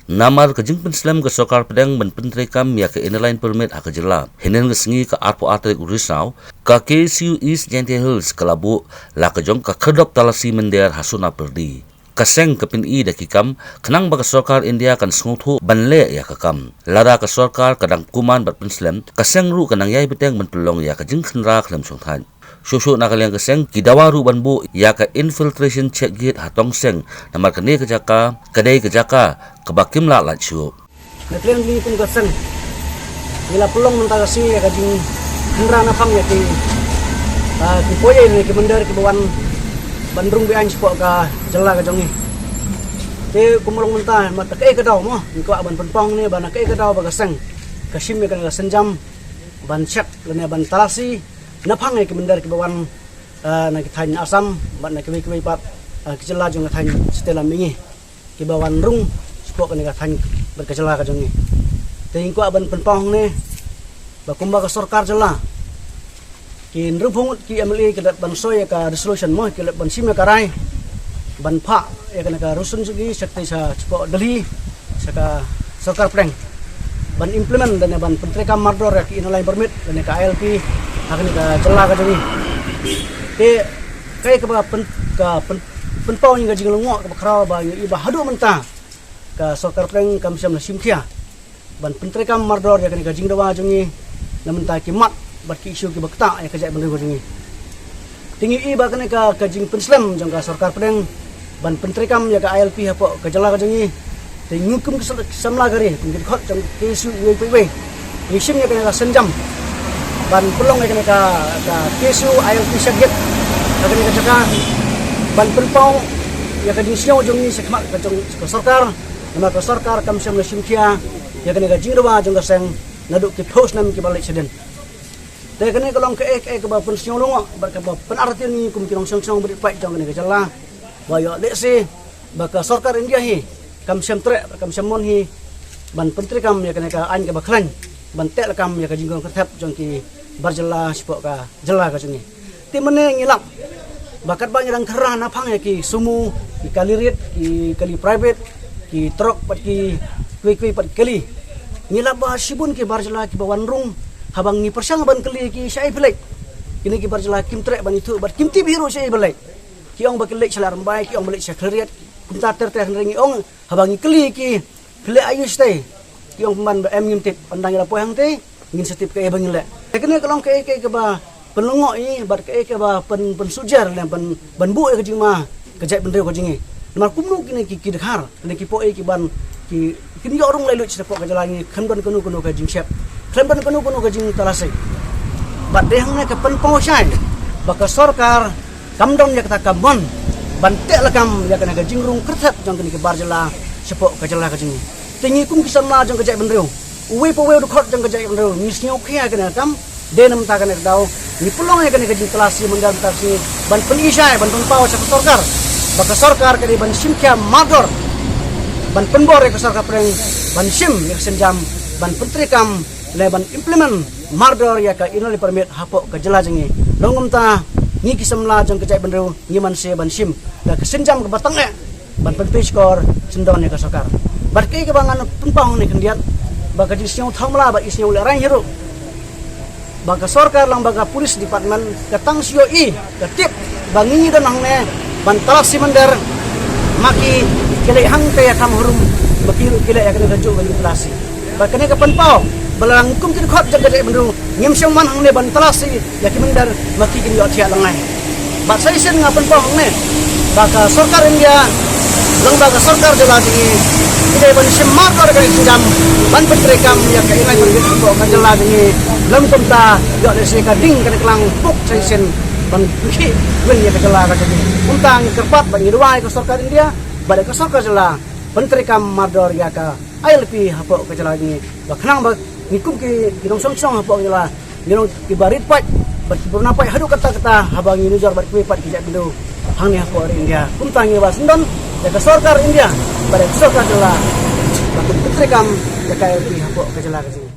Namar ke jingpen Islam ke Sokar Pedang ban Penteri Kam ya ke inline permit ha ke jela. Hinen ke sengi ke arpo atrik Urisau ka KSU East Gentle Hills ke Labu la ke jong ka kedop talasi mender hasuna perdi. Kaseng ke PNI da kikam kenang baka Sokar India kan senguthu banle ya ke kam. Lara ke Sokar kadang kuman bat Islam kaseng ru kanang yai beteng ban pelong ya ke jingken ra klem songthan. Susu nakaliang keseng kidawaru banbu ya ka infiltration check gate hatong seng namar kene kejaka kedai kejaka kebakim la lacu. Nakaliang ni pun keseng nila pelong mentah kasi ya kajing hendra napang ya ki poye ni ki mendar ki bawan bandrung bi an spok ka jela ka jongi. Te kumulong mentah mat ke kedau mo ko ban penpong ni ban ke kedau ba keseng kasim ya kan senjam ban check lene ban talasi napang ke mendar ke bawan na ke thain asam bat na ke pat ke jela jong ke thain setelah mingi ke bawan rung spok ke thain ber ke jela ka jong ni teing ko ban penpong ne ba kumba ka sarkar jela ki nrupung ki MLA ke ban soy ka resolution mo ke ban sim ka rai ban pha ya ka rusun sugi sakti sa spok deli saka sarkar pleng ban implement dan ban Penteri Kam Mardor ya ki inline permit dan ka ALP akan ka jela ka jeni te kai ka penpau ni gaji ngelongok ka kra ba iba hadu mentah ka Sokar Pleng kam siam na simkia ban Penteri Kam Mardor ya kan gaji dawa jengi na mentah ki mat bat ki isu ki bakta ya ka jai bendu jengi tinggi iba kan ka gaji penslam jang ka Sokar Pleng ban Penteri Kam ya ka ALP hapo ka jela ka jengi te ngukum samla gari tinggi khot jang kesu we isim ya kan ka senjam ban pelong ya ka kesu ALP syagit akan ka jaka ban penpau ya ka disio jong ni sekmak ka jong ka sarkar nama ka sarkar kam sam simkia ya kan ka jingdawa jong ka seng naduk ki post nam ki balik seden te kan ka long ke ba pensio longo ba ka penartian ni kum ki long song beri pai jong ka jala wa yo le se ba ka sarkar India hi kam sam tre kam sam mon hi ban Penteri Kam ya kan ka an ka baklan ban tek kam ya ka jinggong ketap jong ki barjela spok ka jela ka sini ti mene ngilap bakat banyak dang kerah napang ya ki sumu ki kalirit ki kali private ki truk pat ki kui pat kali ngilap ba sibun ki barjela ki bawan rung habang ni persang ban kali ki syai belek kini ki barjela kim trek ban itu bat kim ti biru syai belek ki ong bakelek selar mbai ki ong belek sekretariat kunta ter ringi ong habang ni kali ki kele ayu stay ki ong man ba em ngimtit pandang ila poang te ngin setip ke bangil le kene kalong ke ba penlongok ni bat ke ba pensujar le ban bu ke jingma kejai bendeu ko jingi mar kumnu kini ki dekhar ne ki po ki ban ki kini orang lelu cepo ke jalangi khanban kunu ke jing syap khanban kunu ke jing talase bat dehang ne ke penpau syai baka sarkar kamdon ya kata kamon ban tek lakam ya kena ke jingrung kertat jang kini ke barjela cepo ke jala ke jingi tingi kum kisama jang kejai bendeu uwe po we khot jang kejai bendeu ni snyok khia kena kam denam ta kena dau ni pulong ya kena ke jing talasi mendal taksi ban penisai ban penpau sa sarkar baka sarkar kali ban simkia Mardor ban penbor ke sarkar Pleng ban sim ya senjam ban Penteri Kam le ban implement Mardor ya ka inali permit hapo ke jela jengi dongum ta ni kisamla jang kejai bendeu ni man se ban sim la ke senjam ke batang ban Penteri skor sendon ya ke sarkar bat ke bangan penpau ni kendiat baka jisiau thamla ba isiau le rai hiru baka sarkar lang baka polis department katang COE ketip bangi dan hangne ban talasi mender maki kele hang te kam hurum bakiru kele ya kena rajuk bagi talasi bakane ka penpau balang hukum kin khot jaga de bendu ngim syang man hangne ban talasi ya ki mender maki kin yo thia langai ba sai sen nga penpau hangne baka sarkar India lang baka sarkar jela dingi ide ban sim Mardor ka jam ban Penteri Kam ya ka inai ban ko ka jela dingi lam tumta yo de se ka ding ka klang puk sai sen ban ki wen ya kejala ka jadi untang kerpat bagi dua ke sarkar India balik ke sarkar jela Penteri Kam Mardor ya ka ALP hapo kejala ni baknang ba nikum ki gidong song hapo kejala gidong ki barit pat berpurna pat hadu kata habang ini jar bat kuipat ki jadu hang ni hapo India untang ya basndon ya ke sarkar India balik sarkar jela Penteri Kam ya ka ALP hapo kejala ka